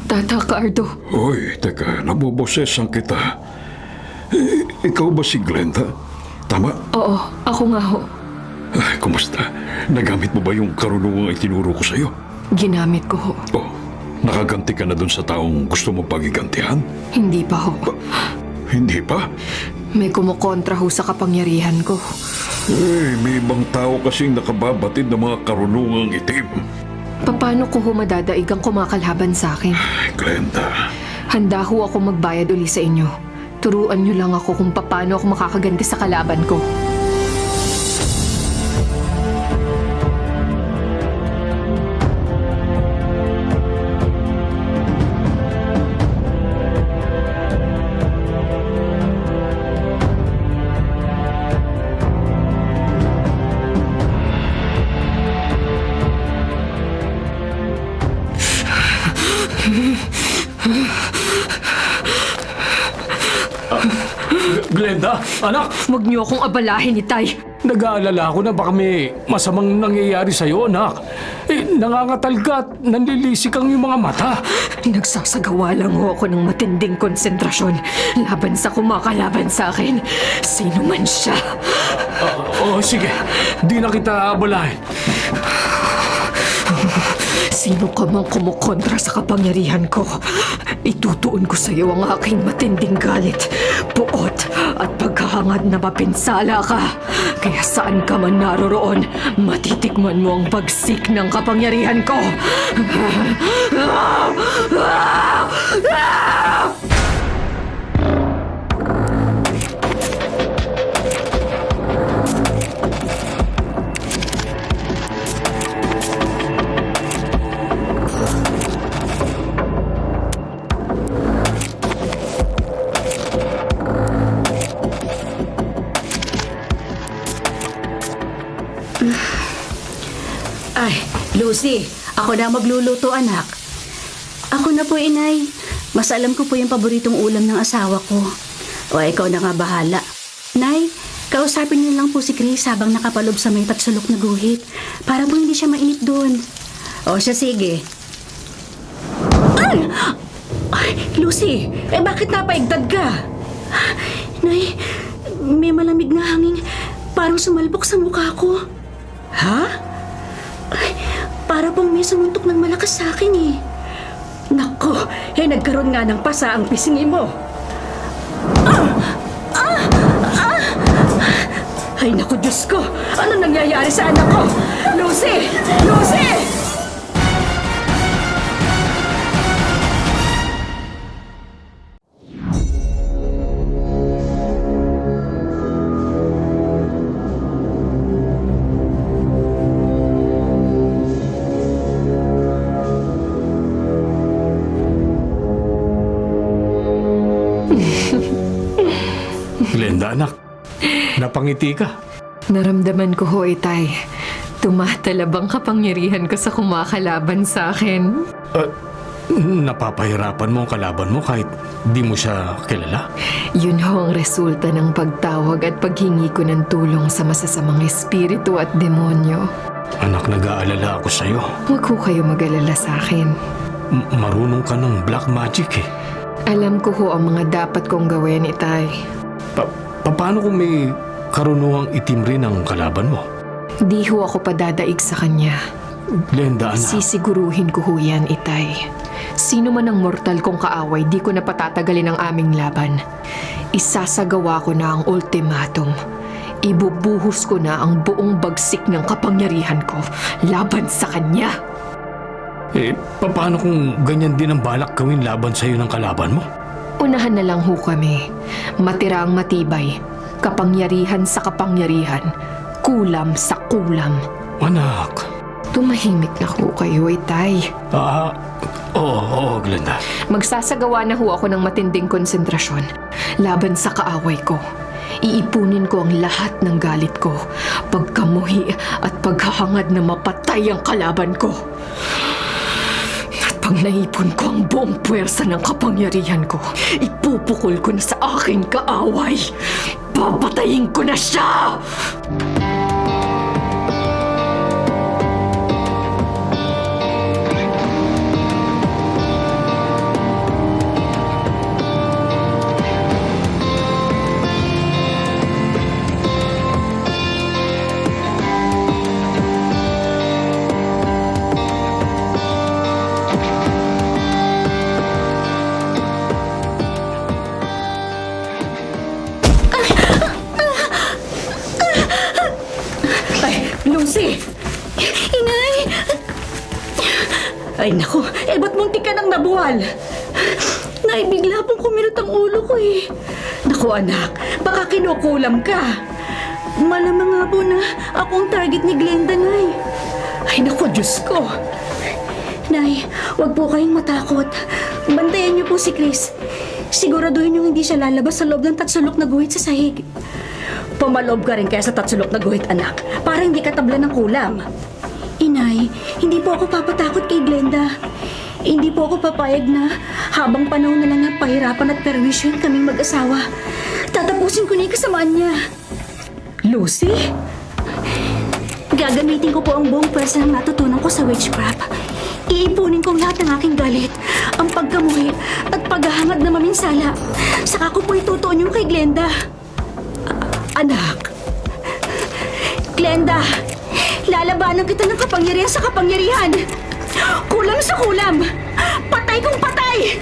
Tata Cardo, Hoy, teka, nabobosesan kita. Ikaw ba si Glenda? Tama? oo, ako nga ho. Ay, kumusta? Nagamit mo ba yung karunungang itinuro ko sa'yo? Ginamit ko ho. Oh, nakaganti ka na dun sa taong gusto mo pagigantihan? Hindi pa ho. Hindi pa? May kumukontra ho sa kapangyarihan ko. May ibang tao kasing nakababatid ng mga karunungang itim. Paano ko ho madadaig ang kumakalaban sa akin? Ay, Glenda. Handa ho ako magbayad uli sa inyo. Turuan niyo lang ako kung paano ako makakaganti sa kalaban ko. Glenda, anak! Huwag niyo akong abalahin, Itay. Nag-aalala ako na baka may masamang nangyayari sa'yo, anak. Nangangatal ka at nanlilisik ang iyong mga mata. Nagsasagawa lang ho ako ng matinding konsentrasyon laban sa kumakalaban sa akin. Sino man siya. Sige, di na kita abalahin. Sino ka mang kumukontra sa kapangyarihan ko, itutuon ko sa iyo ang aking matinding galit, puot at paghahangad na mapinsala ka. Kaya saan ka man naroroon, matitikman mo ang pagsik ng kapangyarihan ko. Ay, Lucy, ako na magluluto, anak. Ako na po, inay. Mas alam ko po yung paboritong ulam ng asawa ko. O, ikaw na nga bahala. Nay, kausapin niyo lang po si Chris habang nakapalob sa may patsulok na guhit. Para po hindi siya mainip doon. O, siya sige. Ay, Lucy, bakit napaigdad ka? Nay, may malamig na hangin. Parang sumalpok sa mukha ko. Ha? Ay, para pong may sumuntok ng malakas sa akin eh. Nako, nagkaroon nga ng pasa ang pisngi mo. Ay, naku, Diyos ko! Ano nangyayari sa anak ko? Lucy! Lucy! Glenda, anak. Napangiti ka. Naramdaman ko ho, Itay. Tumatalab ang kapangyarihan ko sa kumakalaban sa akin. Napapahirapan mo ang kalaban mo kahit di mo siya kilala? Yun ho ang resulta ng pagtawag at paghingi ko ng tulong sa masasamang espiritu at demonyo. Anak, nag-aalala ako sa'yo. Huwag ho kayo mag-alala sa akin. Marunong ka ng black magic eh. Alam ko ho ang mga dapat kong gawin, Itay. Paano kung may karunungang itim rin ang kalaban mo? Di ho ako padadaig sa kanya. Glenda, anak. Sisiguruhin ko ho yan, Itay. Sino man ang mortal kong kaaway, di ko na patatagalin ang aming laban. Isasagawa ko na ang ultimatum. Ibubuhos ko na ang buong bagsik ng kapangyarihan ko laban sa kanya. Paano kung ganyan din ang balak gawin laban sa'yo ng kalaban mo? Unahan na lang ho kami. Matira ang matibay. Kapangyarihan sa kapangyarihan. Kulam sa kulam. Anak. Tumahimik na ho kayo, Itay. Oo, Glenda. Magsasagawa na ho ako ng matinding konsentrasyon laban sa kaaway ko. Iipunin ko ang lahat ng galit ko, pagkamuhi at paghahangad na mapatay ang kalaban ko. At pag naipon ko ang buong puwersa ng kapangyarihan ko, ipupukol ko na sa aking kaaway. Papatayin ko na siya! Lucy! Inay! Ay naku, ba't muntik ka nang nabuwal? Nay, bigla pong kumirot ang ulo ko eh. Naku anak, baka kinukulam ka. Malamang nga po na akong target ni Glenda, Nay. Ay naku, Diyos ko. Nay, wag po kayong matakot. Bantayan niyo po si Chris. Siguraduhin niyong hindi siya lalabas sa loob ng tatsulok na guhit sa sahig. Pumaloob ka rin kaya sa tatsulok na guhit, anak, para hindi ka tablan ng kulam. Inay, hindi po ako papatakot kay Glenda. Hindi po ako papayag na habang panahon na lang ng pahirapan at perwisyon kaming mag-asawa. Tatapusin ko na yung kasamaan niya. Lucy? Gagamitin ko po ang buong pwersa ng natutunan ko sa witchcraft. Iipunin ko lahat ng aking galit, ang pagkamuhi at paghahangad na maminsala. Saka ko po itutuon yung kay Glenda. Anak. Glenda, lalabanan kita ng kapangyarihan sa kapangyarihan. Kulam sa kulam. Patay kung patay.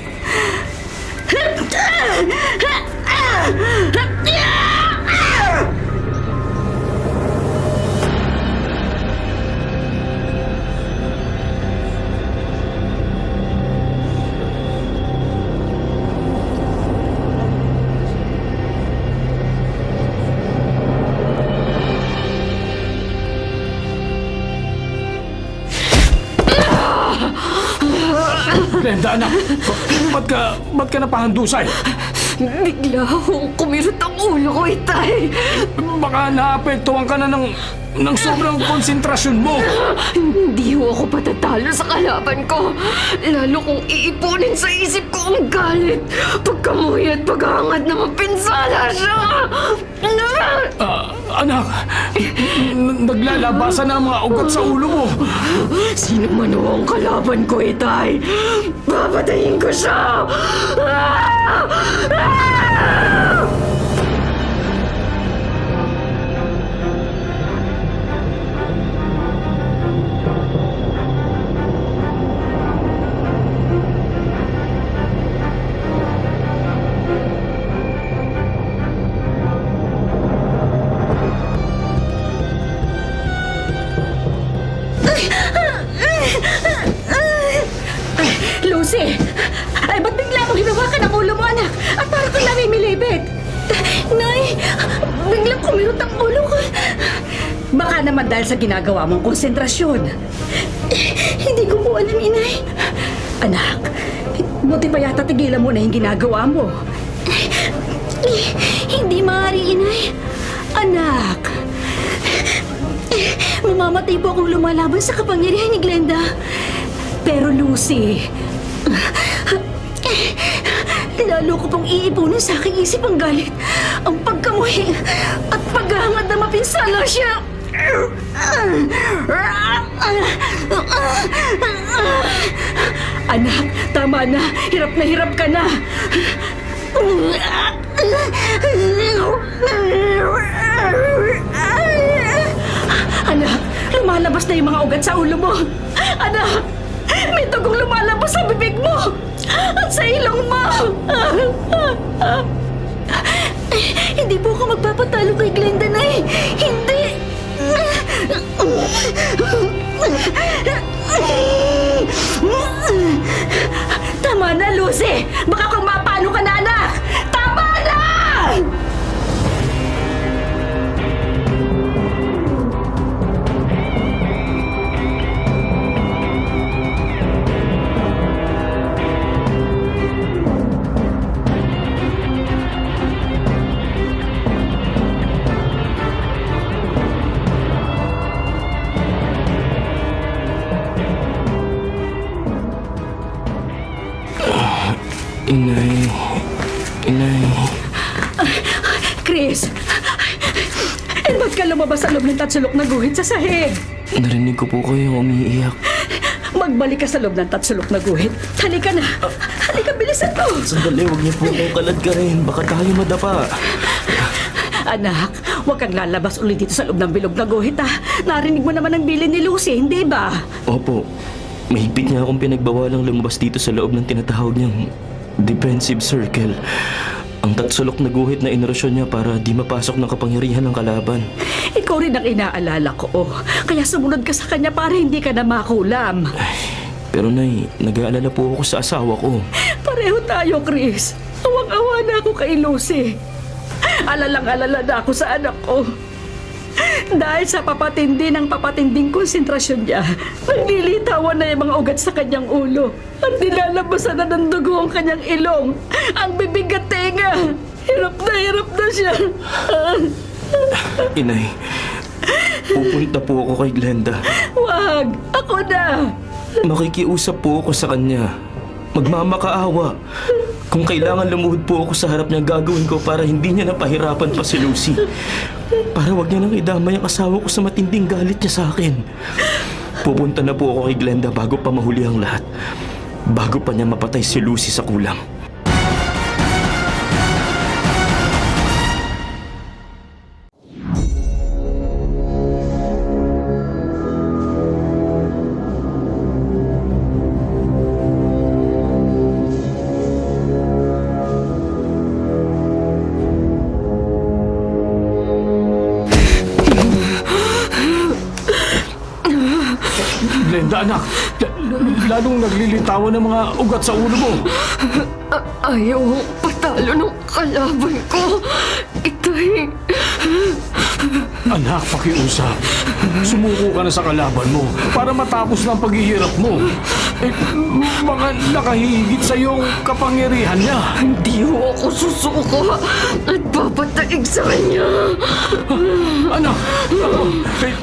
Glenda, anak. Ba't ka napahandusay? Bigla akong kumirot ang ulo ko, Itay. Baka naapektuhan ka na ng sobrang konsentrasyon mo. Hindi ho ako patatalo sa kalaban ko. Lalo kung iipunin sa isip ko ang galit. Pagkamuhi at paghangad na mapinsala siya. Anak, naglalabasan na ang mga ugat sa ulo mo. Sino man ho ang kalaban ko, Itay? Papatayin ko siya! Lucy! Ay, ba't bigla mong hinawakan ang ulo mo, anak? At para kang namimilipit. Nay, biglang kumirot ang ulo ko. Baka naman dahil sa ginagawa mong konsentrasyon. Hindi ko po alam, inay. Anak, buti pa yata tigilan mo na yung ginagawa mo. Hindi maaari, inay. Mamamatay po akong lumalaban sa kapangyarihan ni Glenda. Pero Lucy, lalo ko pong iipunin sa aking isip ang galit, ang pagkamuhi at paghahangad na mapinsala siya. Anak, tama na. Hirap ka na. Anak, lumalabas na yung mga ugat sa ulo mo. Anak, may tugong lumalabas sa bibig mo at sa ilong mo. Hindi po ako magpapatalo kay Glenda, Nay. Hindi. Tama na, Lucy. Baka kung mapano ka na, anak. Tama na! Inay. Chris! Ba't ka lumabas sa loob ng tatsulok na guhit sa sahig? Narinig ko po kayong umiiyak. Magbalik ka sa loob ng tatsulok na guhit. Halika na. Halika, bilisan mo. Sandali, huwag niyo po akong kalad ka rin. Baka tayo madapa. Anak, huwag kang lalabas ulit dito sa loob ng bilog na guhit, ha? Narinig mo naman ang bilin ni Lucy, hindi ba? Opo. Mahigpit niya akong pinagbawalang lumabas dito sa loob ng tinatawag niyang defensive circle. Ang tatsulok na guhit na inerasyon niya para di mapasok ng kapangyarihan ng kalaban. Ikaw rin ang inaalala ko. Kaya sumunod ka sa kanya para hindi ka na makulam. Pero Nay, nag-aalala po ako sa asawa ko. Pareho tayo, Chris. Awang-awa na ako kay Lucy. Alalang-alala na ako sa anak ko. Dahil sa papatinding konsentrasyon niya, naglilitawan na yung mga ugat sa kanyang ulo at nilalabasan na ng dugo ang kanyang ilong, ang bibig at tenga. Hirap na siya. Inay, pupunta po ako kay Glenda. Wag! Ako na! Makikiusap po ako sa kanya. Magmamakaawa. Kung kailangan lumuhod po ako sa harap niya, gagawin ko para hindi niya napahirapan pa si Lucy. Para wag niya nang idamay ang asawa ko sa matinding galit niya sa akin. Pupunta na po ako kay Glenda bago pa mahuli ang lahat. Bago pa niya mapatay si Lucy sa kulam. Glenda, anak. Lalong naglilitawan ng mga ugat sa ulo mo. Ayaw patalo ng kalaban ko. Itay. Anak, pakiusap. Sumuko ka na sa kalaban mo para matapos na ang paghihirap mo. Baka nakahigit sa iyong kapangyarihan niya. Hindi ho ako susuko at papataig sa kanya. Anak,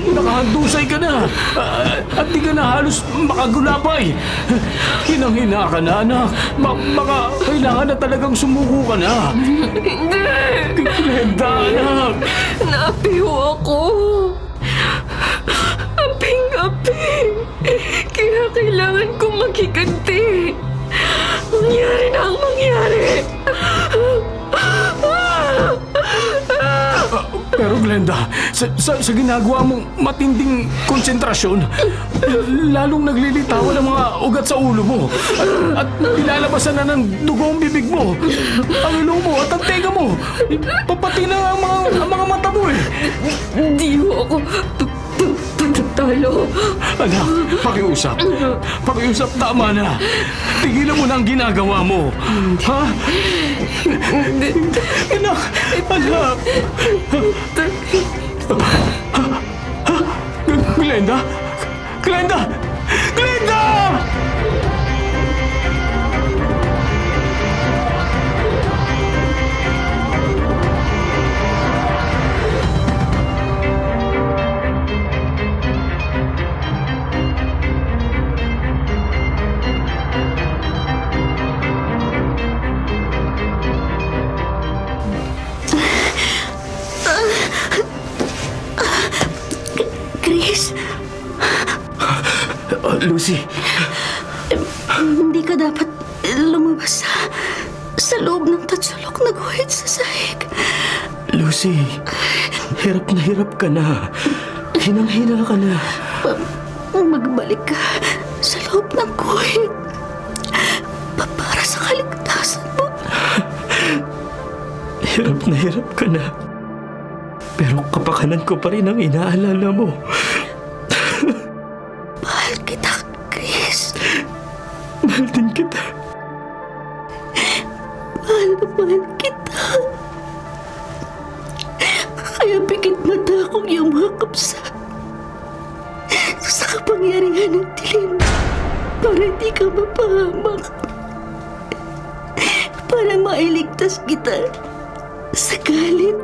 nakahandusay ka na. At di ka na halos makagulapay. Hinang-hina ka na, anak. Baka kailangan na talagang sumuko ka na. Hindi. Glenda, anak. Naapi ho ako. Aping-api. Kaya kailangan kong maghiganti. Mangyari na ang mangyari. Pero Glenda, sa ginagawa mong matinding konsentrasyon, lalong naglilitawan ang mga ugat sa ulo mo. At nilalabasan na ng dugo ang bibig mo, ang ilong mo at ang tenga mo. Pati na ang mga mata mo eh. Hindi ho ako patatalo. Anak, pakiusap. Pakiusap, tama na. Tigilan mo na ang ginagawa mo. Ha? Anak, anak. Glenda? Glenda! Glenda! Lucy, Hindi ka dapat lumabas sa loob ng tatsulok na guhit sa sahig. Lucy, hirap na hirap ka na. Hinang-hina ka na. Magbalik ka sa loob ng guhit. Para sa kaligtasan mo. Hirap na hirap ka na. Pero kapakanan ko pa rin ang inaalala mo. Mahal kita, Chris. Mahal din kita. Mahal na mahal kita. Kaya pikit mata akong yumakap sa kapangyarihan ng dilim para hindi ka mapahamak. Para mailigtas kita sa galit,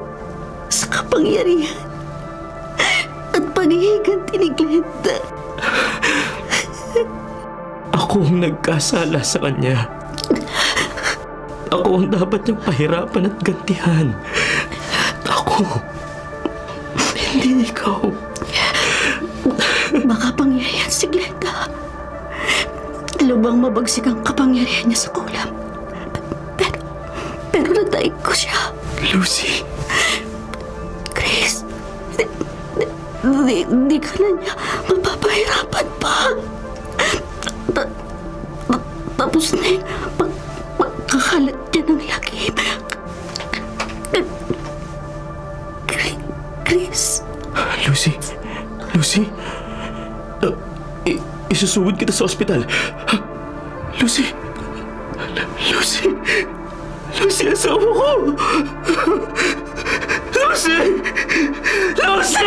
sa kapangyarihan at paghihiganti ni Glenda. Ako ang nagkasala sa kanya. Ako ang dapat niyang pahirapan at gantihan. Ako. Hindi ikaw. Makapangyarihan si Glenda. Lubang mabagsik ang kapangyarihan niya sa kulam. Pero nadaig ko siya. Lucy. Chris, di ka na niya mapapahirapan pa. Tapos na yung pagkakalat niya ng lagim. Chris. Lucy. Lucy. Isusuwid kita sa ospital. Lucy. Lucy. Lucy, asawa ko. Lucy! Lucy!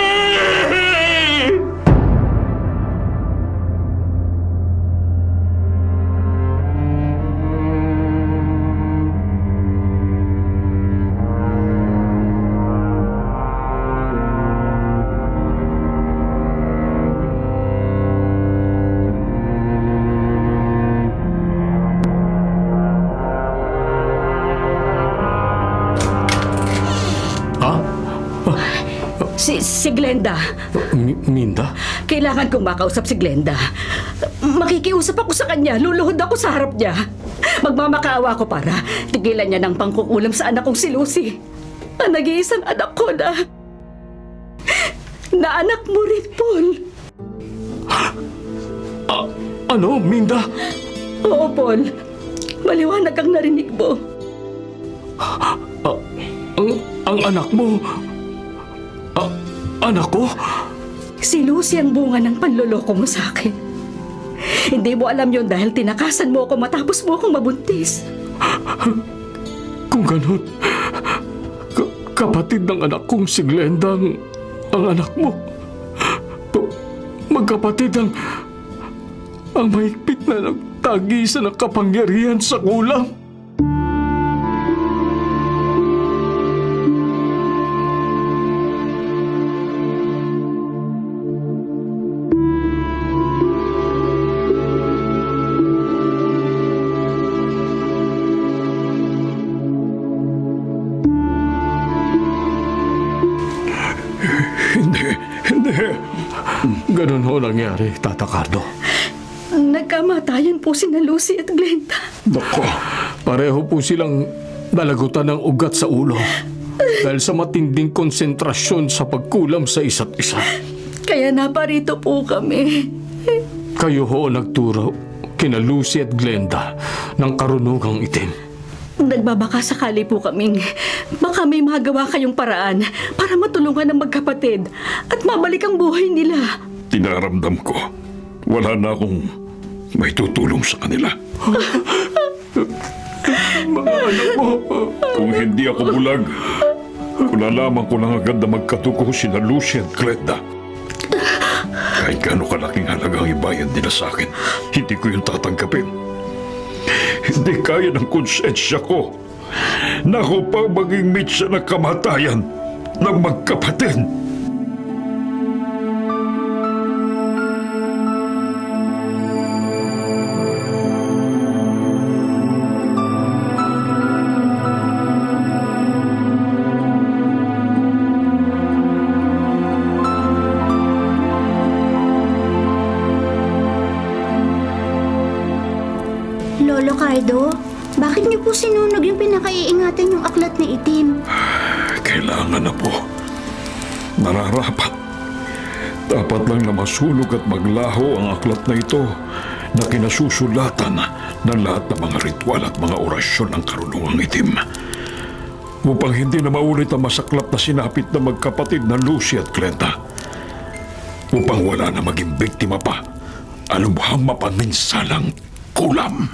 Si Glenda. Minda? Kailangan kong makausap si Glenda. Makikiusap ako sa kanya. Luluhod ako sa harap niya. Magmamakaawa ko para tigilan niya ng pangkukulam sa anak kong si Lucy. Ang nag-iisang anak ko na anak mo rin, Paul. Ano, Minda? Oo, Paul. Maliwanag ang narinig mo. Ang anak mo? Anak ko? Si Lucy ang bunga ng panloloko mo sa akin. Hindi mo alam yon dahil tinakasan mo ako matapos mo akong mabuntis. Kung ganun, kapatid ng anak kong si Glenda ang anak mo. Magkapatid ang mahigpit na nagtagisan ng kapangyarihan sa kulam. Hindi. Ganun ho nangyari, Tata Cardo. Nagkamatayan po sina Lucy at Glenda. Doko, pareho po silang nalagutan ng ugat sa ulo dahil sa matinding konsentrasyon sa pagkulam sa isa't isa. Kaya naparito po kami. Kayo ho nagturo kina Lucy at Glenda ng karunungang itim. Nagbabaka sakali po kaming baka may magawa kayong paraan para matulungan ang magkapatid at mabalik ang buhay nila. Tinaramdam ko, wala na akong may tutulong sa kanila. Mga anak mo, Kung hindi ako bulag, kulalaman ko lang agad na magkatuko sina Lucy at Glenda. Kahit gaano kalaking halagang ibayad nila sa akin, hindi ko yung tatanggapin. Hindi kaya ng konsensya ko na ako pa maging mitsa ng kamatayan ng magkapatid. Bakit niyo po sinunog yung pinakaiingatan yung aklat na itim? Kailangan na po. Nararapat. Dapat lang na masunog at maglaho ang aklat na ito na kinasusulatan ng lahat ng mga ritual at mga orasyon ng karunungang itim. Upang hindi na maulit ang masaklap na sinapit na magkapatid na Lucy at Glenda. Upang wala na maging biktima pa ang lubhang mapaminsalang kulam.